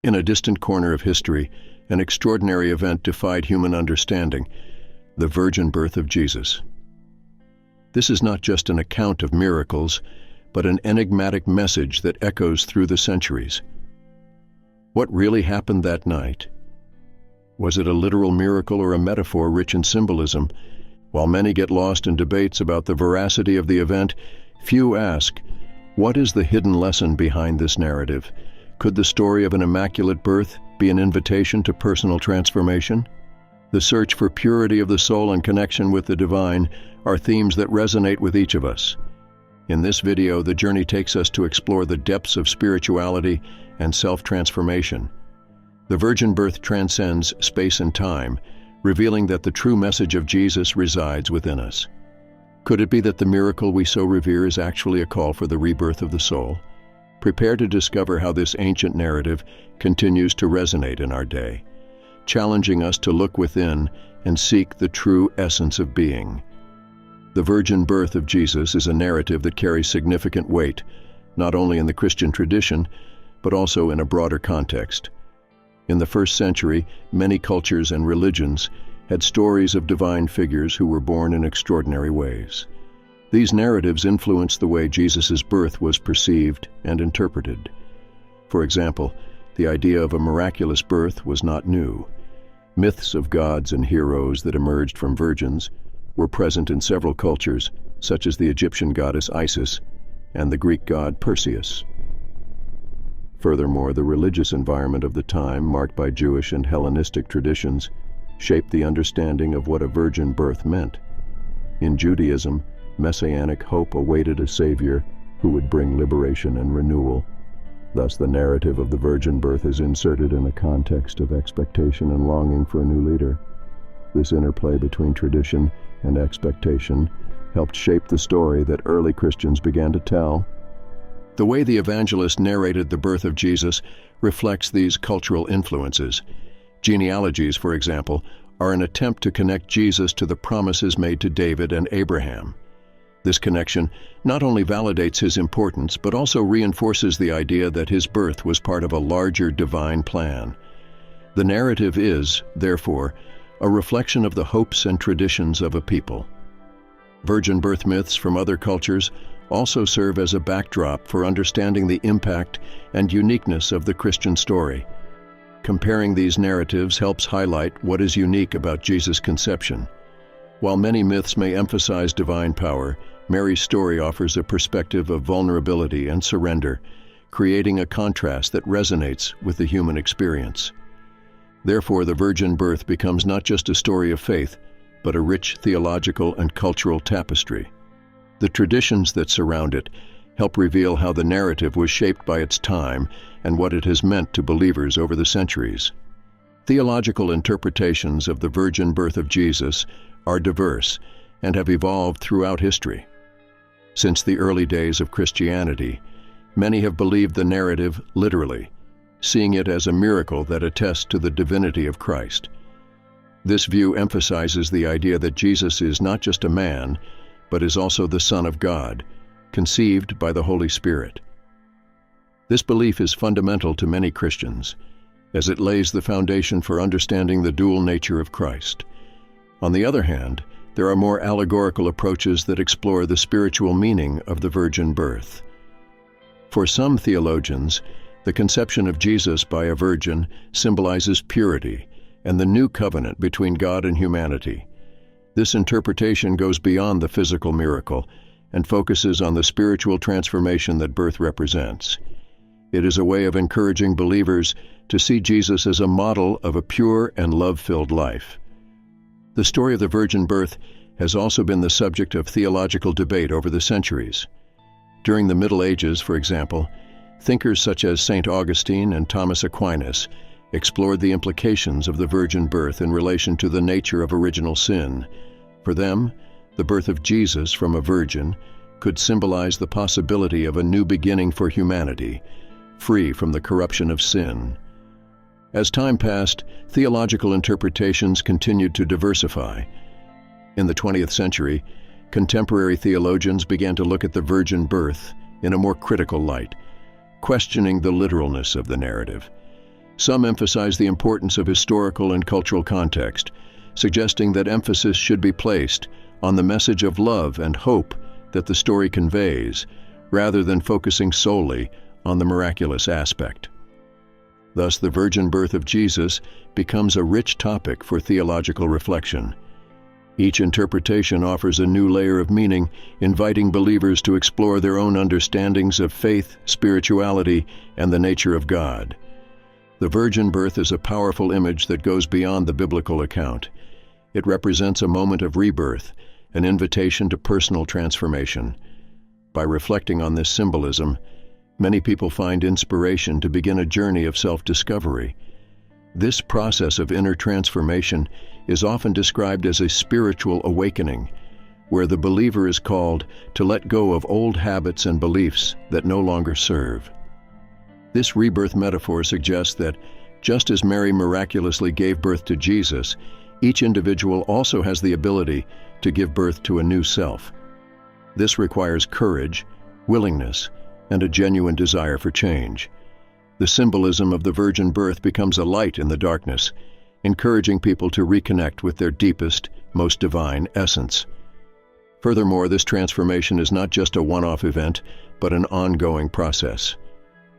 In a distant corner of history, an extraordinary event defied human understanding: the virgin birth of Jesus. This is not just an account of miracles, but an enigmatic message that echoes through the centuries. What really happened that night? Was it a literal miracle or a metaphor rich in symbolism? While many get lost in debates about the veracity of the event, few ask, what is the hidden lesson behind this narrative? Could the story of an immaculate birth be an invitation to personal transformation? The search for purity of the soul and connection with the divine are themes that resonate with each of us. In this video, the journey takes us to explore the depths of spirituality and self-transformation. The virgin birth transcends space and time, revealing that the true message of Jesus resides within us. Could it be that the miracle we so revere is actually a call for the rebirth of the soul? Prepare to discover how this ancient narrative continues to resonate in our day, challenging us to look within and seek the true essence of being. The virgin birth of Jesus is a narrative that carries significant weight, not only in the Christian tradition, but also in a broader context. In the first century, many cultures and religions had stories of divine figures who were born in extraordinary ways. These narratives influenced the way Jesus' birth was perceived and interpreted. For example, the idea of a miraculous birth was not new. Myths of gods and heroes that emerged from virgins were present in several cultures, such as the Egyptian goddess Isis and the Greek god Perseus. Furthermore, the religious environment of the time, marked by Jewish and Hellenistic traditions, shaped the understanding of what a virgin birth meant. In Judaism, messianic hope awaited a savior who would bring liberation and renewal. Thus, the narrative of the virgin birth is inserted in a context of expectation and longing for a new leader. This interplay between tradition and expectation helped shape the story that early Christians began to tell. The way the evangelist narrated the birth of Jesus reflects these cultural influences. Genealogies, for example, are an attempt to connect Jesus to the promises made to David and Abraham. This connection not only validates his importance, but also reinforces the idea that his birth was part of a larger divine plan. The narrative is, therefore, a reflection of the hopes and traditions of a people. Virgin birth myths from other cultures also serve as a backdrop for understanding the impact and uniqueness of the Christian story. Comparing these narratives helps highlight what is unique about Jesus' conception. While many myths may emphasize divine power, Mary's story offers a perspective of vulnerability and surrender, creating a contrast that resonates with the human experience. Therefore, the virgin birth becomes not just a story of faith, but a rich theological and cultural tapestry. The traditions that surround it help reveal how the narrative was shaped by its time and what it has meant to believers over the centuries. Theological interpretations of the virgin birth of Jesus are diverse and have evolved throughout history. Since the early days of Christianity, many have believed the narrative literally, seeing it as a miracle that attests to the divinity of Christ. This view emphasizes the idea that Jesus is not just a man, but is also the Son of God, conceived by the Holy Spirit. This belief is fundamental to many Christians, as it lays the foundation for understanding the dual nature of Christ. On the other hand, there are more allegorical approaches that explore the spiritual meaning of the virgin birth. For some theologians, the conception of Jesus by a virgin symbolizes purity and the new covenant between God and humanity. This interpretation goes beyond the physical miracle and focuses on the spiritual transformation that birth represents. It is a way of encouraging believers to see Jesus as a model of a pure and love-filled life. The story of the virgin birth has also been the subject of theological debate over the centuries. During the Middle Ages, for example, thinkers such as St. Augustine and Thomas Aquinas explored the implications of the virgin birth in relation to the nature of original sin. For them, the birth of Jesus from a virgin could symbolize the possibility of a new beginning for humanity, free from the corruption of sin. As time passed, theological interpretations continued to diversify. In the 20th century, contemporary theologians began to look at the virgin birth in a more critical light, questioning the literalness of the narrative. Some emphasize the importance of historical and cultural context, suggesting that emphasis should be placed on the message of love and hope that the story conveys, rather than focusing solely on the miraculous aspect. Thus, the virgin birth of Jesus becomes a rich topic for theological reflection. Each interpretation offers a new layer of meaning, inviting believers to explore their own understandings of faith, spirituality, and the nature of God. The virgin birth is a powerful image that goes beyond the biblical account. It represents a moment of rebirth, an invitation to personal transformation. By reflecting on this symbolism, many people find inspiration to begin a journey of self-discovery. This process of inner transformation is often described as a spiritual awakening, where the believer is called to let go of old habits and beliefs that no longer serve. This rebirth metaphor suggests that, just as Mary miraculously gave birth to Jesus, each individual also has the ability to give birth to a new self. This requires courage, willingness, and a genuine desire for change. The symbolism of the virgin birth becomes a light in the darkness, encouraging people to reconnect with their deepest, most divine essence. Furthermore, this transformation is not just a one-off event, but an ongoing process.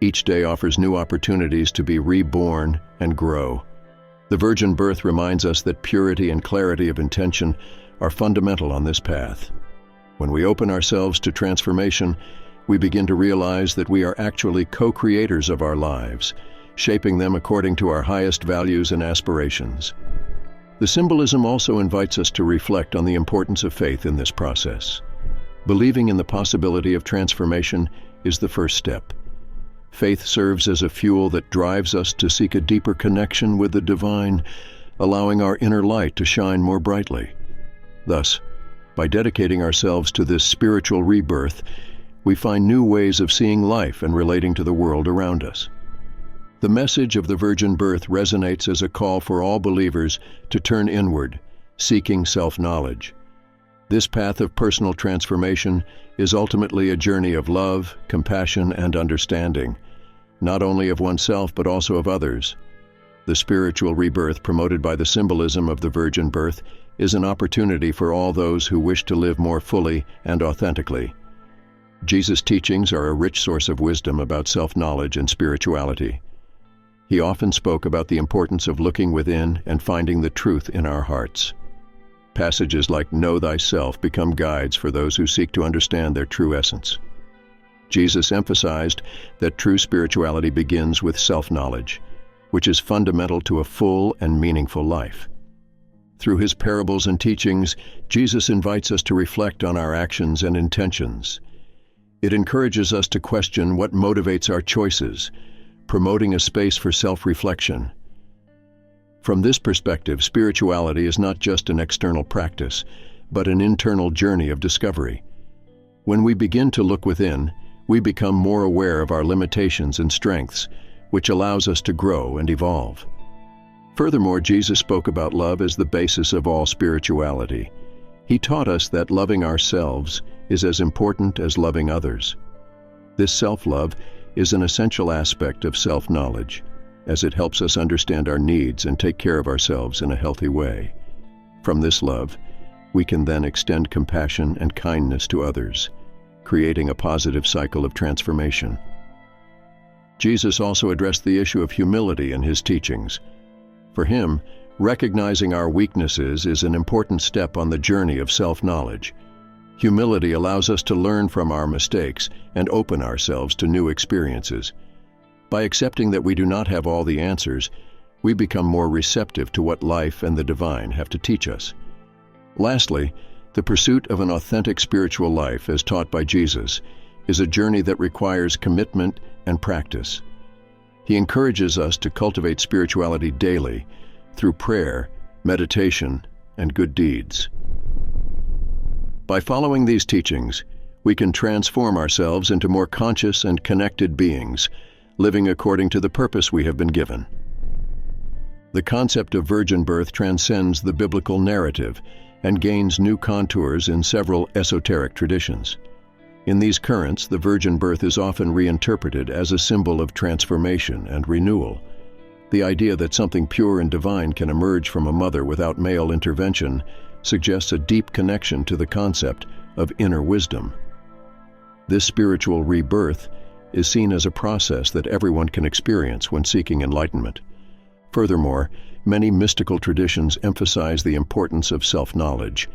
Each day offers new opportunities to be reborn and grow. The virgin birth reminds us that purity and clarity of intention are fundamental on this path. When we open ourselves to transformation, we begin to realize that we are actually co-creators of our lives, shaping them according to our highest values and aspirations. The symbolism also invites us to reflect on the importance of faith in this process. Believing in the possibility of transformation is the first step. Faith serves as a fuel that drives us to seek a deeper connection with the divine, allowing our inner light to shine more brightly. Thus, by dedicating ourselves to this spiritual rebirth, we find new ways of seeing life and relating to the world around us. The message of the virgin birth resonates as a call for all believers to turn inward, seeking self-knowledge. This path of personal transformation is ultimately a journey of love, compassion, and understanding, not only of oneself but also of others. The spiritual rebirth promoted by the symbolism of the virgin birth is an opportunity for all those who wish to live more fully and authentically. Jesus' teachings are a rich source of wisdom about self-knowledge and spirituality. He often spoke about the importance of looking within and finding the truth in our hearts. Passages like "Know thyself" become guides for those who seek to understand their true essence. Jesus emphasized that true spirituality begins with self-knowledge, which is fundamental to a full and meaningful life. Through his parables and teachings, Jesus invites us to reflect on our actions and intentions. It encourages us to question what motivates our choices, promoting a space for self-reflection. From this perspective, spirituality is not just an external practice, but an internal journey of discovery. When we begin to look within, we become more aware of our limitations and strengths, which allows us to grow and evolve. Furthermore, Jesus spoke about love as the basis of all spirituality. He taught us that loving ourselves is as important as loving others. This self-love is an essential aspect of self-knowledge, as it helps us understand our needs and take care of ourselves in a healthy way. From this love, we can then extend compassion and kindness to others, creating a positive cycle of transformation. Jesus also addressed the issue of humility in his teachings. For him, recognizing our weaknesses is an important step on the journey of self-knowledge. Humility allows us to learn from our mistakes and open ourselves to new experiences. By accepting that we do not have all the answers, we become more receptive to what life and the divine have to teach us. Lastly, the pursuit of an authentic spiritual life, as taught by Jesus, is a journey that requires commitment and practice. He encourages us to cultivate spirituality daily through prayer, meditation, and good deeds. By following these teachings, we can transform ourselves into more conscious and connected beings, living according to the purpose we have been given. The concept of virgin birth transcends the biblical narrative and gains new contours in several esoteric traditions. In these currents, the virgin birth is often reinterpreted as a symbol of transformation and renewal. The idea that something pure and divine can emerge from a mother without male intervention suggests a deep connection to the concept of inner wisdom. This spiritual rebirth is seen as a process that everyone can experience when seeking enlightenment. Furthermore, many mystical traditions emphasize the importance of self-knowledge.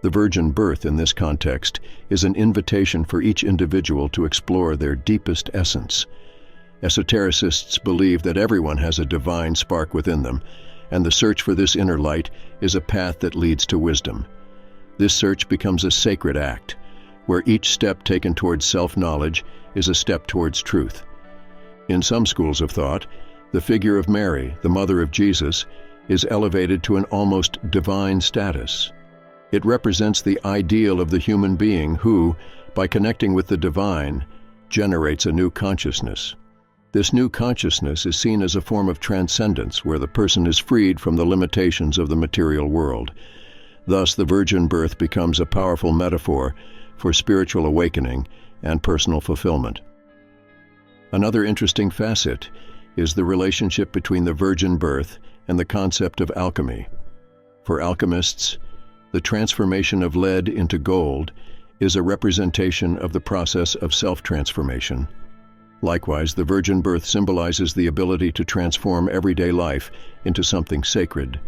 The virgin birth in this context is an invitation for each individual to explore their deepest essence. Esotericists believe that everyone has a divine spark within them, and the search for this inner light is a path that leads to wisdom. This search becomes a sacred act, where each step taken towards self-knowledge is a step towards truth. In some schools of thought, the figure of Mary, the mother of Jesus, is elevated to an almost divine status. It represents the ideal of the human being who, by connecting with the divine, generates a new consciousness. This new consciousness is seen as a form of transcendence where the person is freed from the limitations of the material world. Thus, the virgin birth becomes a powerful metaphor for spiritual awakening and personal fulfillment. Another interesting facet is the relationship between the virgin birth and the concept of alchemy. For alchemists, the transformation of lead into gold is a representation of the process of self-transformation. Likewise, the virgin birth symbolizes the ability to transform everyday life into something sacred.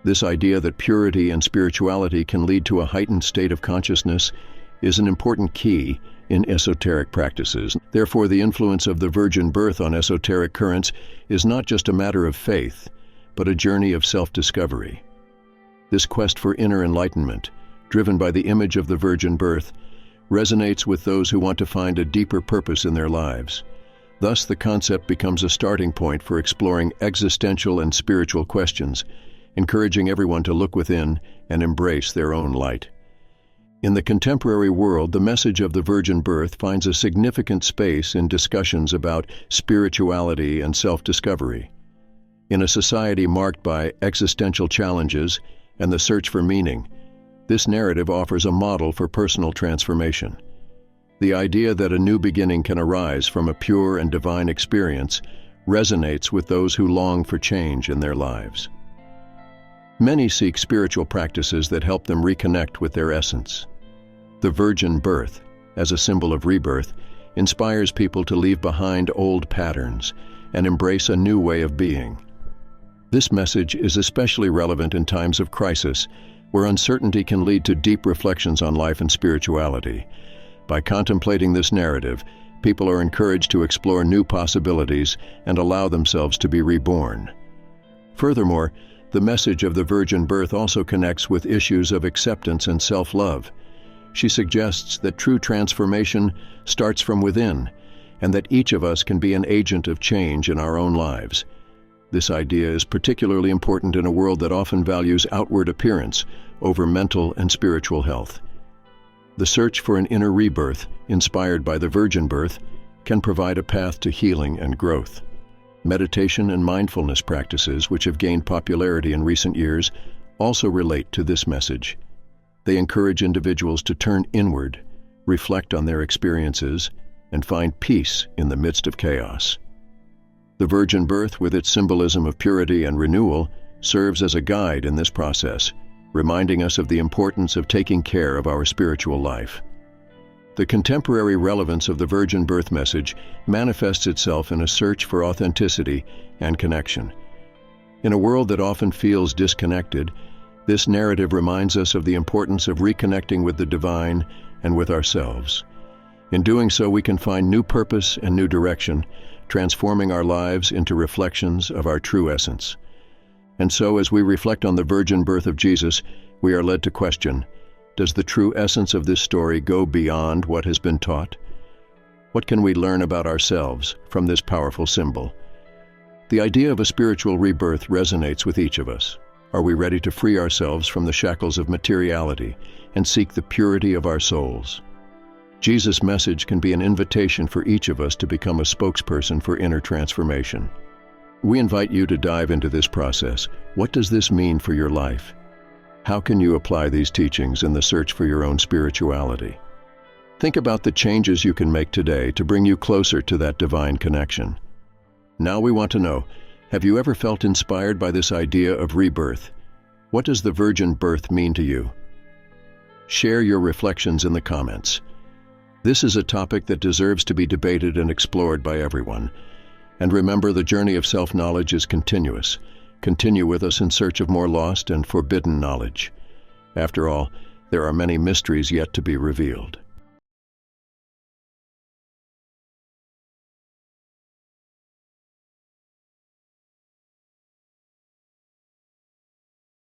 This idea that purity and spirituality can lead to a heightened state of consciousness is an important key in esoteric practices. Therefore, the influence of the virgin birth on esoteric currents is not just a matter of faith, but a journey of self-discovery. This quest for inner enlightenment, driven by the image of the virgin birth, resonates with those who want to find a deeper purpose in their lives. Thus, the concept becomes a starting point for exploring existential and spiritual questions, encouraging everyone to look within and embrace their own light. In the contemporary world, the message of the virgin birth finds a significant space in discussions about spirituality and self-discovery. In a society marked by existential challenges and the search for meaning, this narrative offers a model for personal transformation. The idea that a new beginning can arise from a pure and divine experience resonates with those who long for change in their lives. Many seek spiritual practices that help them reconnect with their essence. The virgin birth, as a symbol of rebirth, inspires people to leave behind old patterns and embrace a new way of being. This message is especially relevant in times of crisis, where uncertainty can lead to deep reflections on life and spirituality. By contemplating this narrative, people are encouraged to explore new possibilities and allow themselves to be reborn. Furthermore, the message of the virgin birth also connects with issues of acceptance and self-love. She suggests that true transformation starts from within, and that each of us can be an agent of change in our own lives. This idea is particularly important in a world that often values outward appearance over mental and spiritual health. The search for an inner rebirth, inspired by the virgin birth, can provide a path to healing and growth. Meditation and mindfulness practices, which have gained popularity in recent years, also relate to this message. They encourage individuals to turn inward, reflect on their experiences, and find peace in the midst of chaos. The virgin birth, with its symbolism of purity and renewal, serves as a guide in this process, reminding us of the importance of taking care of our spiritual life. The contemporary relevance of the virgin birth message manifests itself in a search for authenticity and connection. In a world that often feels disconnected, this narrative reminds us of the importance of reconnecting with the divine and with ourselves. In doing so, we can find new purpose and new direction, transforming our lives into reflections of our true essence. And so, as we reflect on the virgin birth of Jesus, we are led to question, does the true essence of this story go beyond what has been taught? What can we learn about ourselves from this powerful symbol? The idea of a spiritual rebirth resonates with each of us. Are we ready to free ourselves from the shackles of materiality and seek the purity of our souls? Jesus' message can be an invitation for each of us to become a spokesperson for inner transformation. We invite you to dive into this process. What does this mean for your life? How can you apply these teachings in the search for your own spirituality? Think about the changes you can make today to bring you closer to that divine connection. Now we want to know, Have you ever felt inspired by this idea of rebirth? What does the virgin birth mean to you? Share your reflections in the comments. This is a topic that deserves to be debated and explored by everyone. And remember, the journey of self-knowledge is continuous. Continue with us in search of more lost and forbidden knowledge. After all, there are many mysteries yet to be revealed.